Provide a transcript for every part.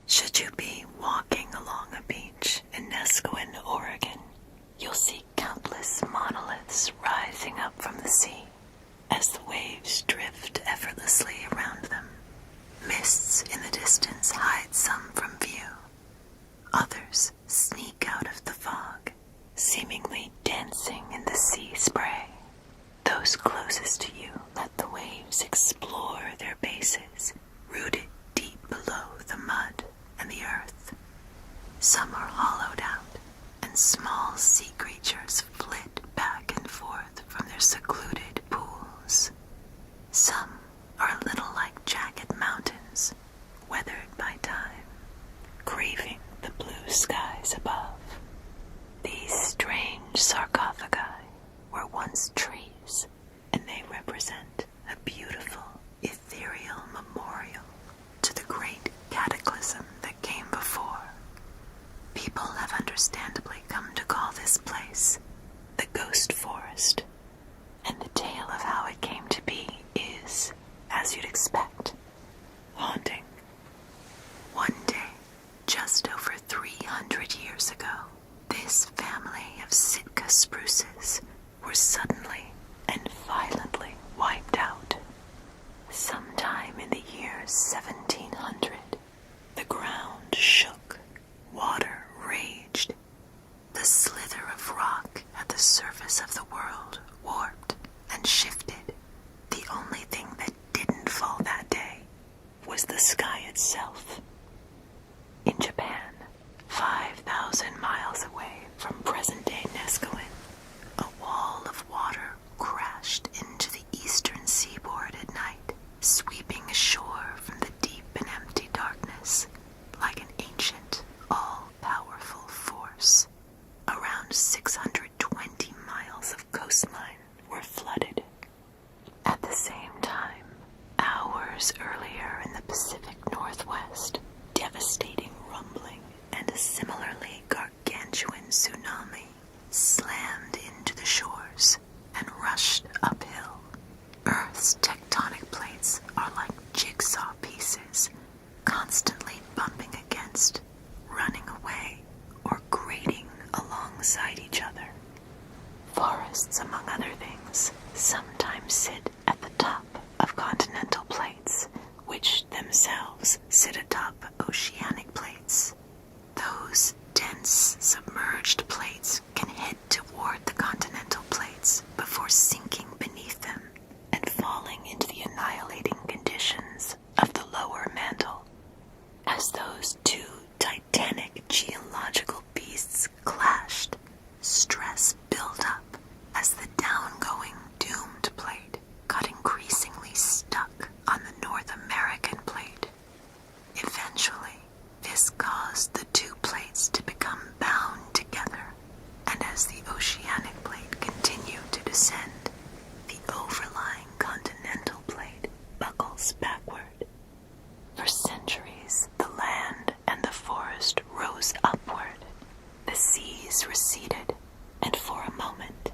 Should you be walking along a beach in Neskowin, Oregon, you'll see countless monoliths rising up from the sea as the waves drift effortlessly around them. Mists in the distance hide some from view. Others sneak out of the fog, seemingly dancing in the sea spray. Those closest to you let the waves explore their bases, rooted deep below the mud and the earth. Some are hollowed out, and small sea creatures flit back and forth from their secluded pools. Some are a little like jagged mountains, weathered by time, craving the blue skies above. These strange sarcophagi were once trees, and they represent a beautiful, ethereal memorial to the great cataclysm that came before. People have understandably come to call this place the Ghost Forest, and the tale of how it came to be is, as you'd expect, haunting. One day, just over 300 years ago, this family of Sitka spruces were suddenly and violently wiped out. Sometime in the year 1700, the ground shook, water raged. The slither of rock at the surface of the world warped and shifted. The only thing that didn't fall that day was the sky itself. In Japan, 5,000 miles away from present-day Neskowin, a wall of water crashed into the eastern seaboard at night, sweeping ashore from the deep and empty darkness like an ancient, all-powerful force. Around 620 miles of coastline were flooded. At the same time, hours earlier in the Pacific Northwest, devastating rumbling and a similarly gargantuan tsunami slammed into the shores and rushed uphill. Earth's tectonic plates are like jigsaw pieces, constantly bumping against, running away, or grating alongside each other. Forests, among other things, sometimes sit at the top of continental plates, which themselves sit atop oceanic plates. Those dense, submerged plates can head toward the continental plates before sinking beneath them and falling into the annihilating conditions of the lower mantle. As those two titanic geological beasts clashed, stress built up as the downgoing doomed plate got increasingly stuck on the North American plate. Eventually, this caused the two plates to become bound together, and as the oceanic plate continued to descend, the overlying continental plate buckles backward. For centuries, the land and the forest rose upward. The seas receded, and for a moment,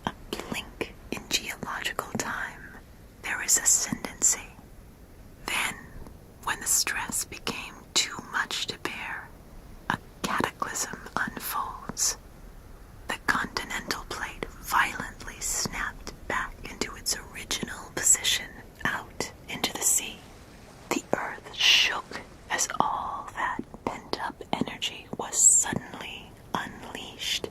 a blink in geological time, there is ascendancy. Then, when the stress became too much to bear, a cataclysm unfolds. The continental plate violently snapped back into its original position out into the sea. The earth shook as all that pent-up energy was suddenly unleashed.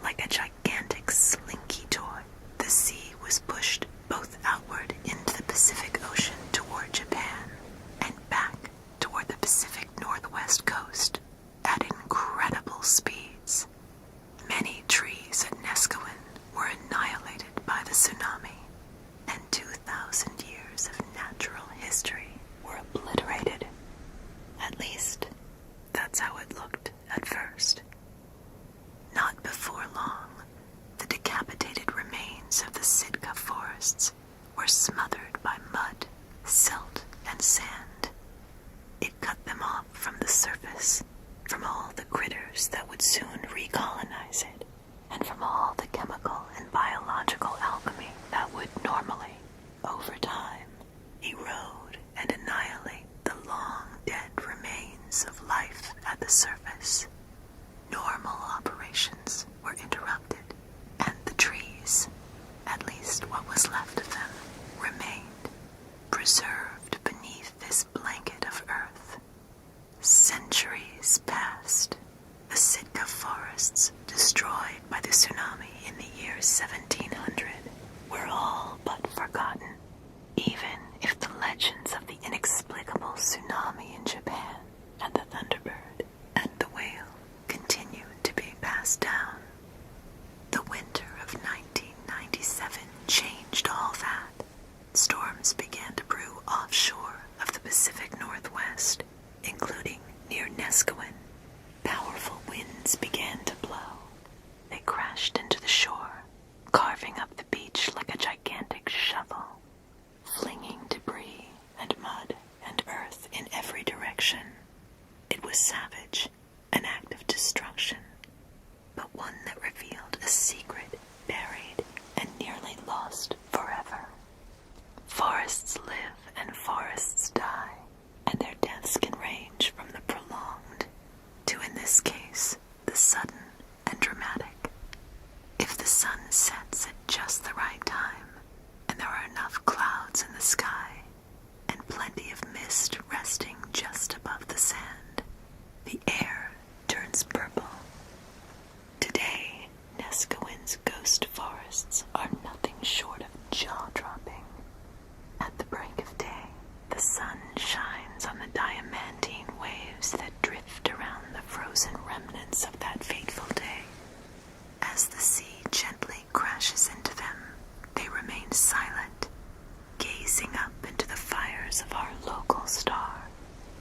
Like a gigantic slinky toy, the sea was pushed both outward into the Pacific Ocean toward Japan and back toward the Pacific Northwest coast at incredible speeds. Many trees at Neskowin were annihilated by the tsunami, and 2,000 years of natural history were obliterated. At least, that's how it looked at first. Not before long, the decapitated remains of the Sitka forests were smothered by mud, silt, and sand. It cut them off from the surface, from all the critters that would soon recolonize it, and from all the chemical and biological alchemy that would normally, over time, erode and annihilate the long-dead remains signs of life at the surface. Normal operations were interrupted, and the trees, at least what was left of them, remained preserved beneath this blanket of earth. Centuries passed. The Sitka forests, destroyed by the tsunami in the year 1700, were all but forgotten, even if the legends of the inexplicable tsunami in Japan and the thunderbird and the whale continued to be passed down. The winter of 1997 changed all that. Storms began to brew offshore of the Pacific Northwest, including near Neskowin. Powerful winds began to blow. They crashed into the shore, carving up the beach like a gigantic shovel, flinging debris and mud and earth in every direction. It was savage, an act of destruction, but one that revealed a secret buried and nearly lost forever. Forests live and forests die, and their deaths can range from the prolonged to, in this case, the sudden and dramatic. If the sun sets at just the right time, and there are enough clouds in the sky, and plenty of mist resting just above the sand, the air turns purple. Today, Neskowin's ghost forests are nothing short of jaw-dropping. At the break of day, the sun shines on the diamantine waves that drift around the frozen remnants of that fateful day. As the sea gently crashes into them, they remain silent, gazing up into the fires of our local star,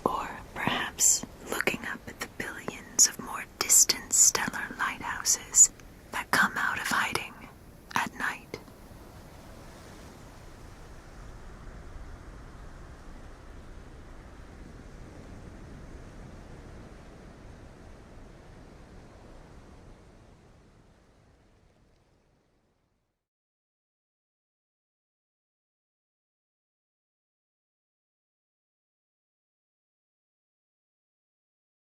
or perhaps looking up at the billions of more distant stellar lighthouses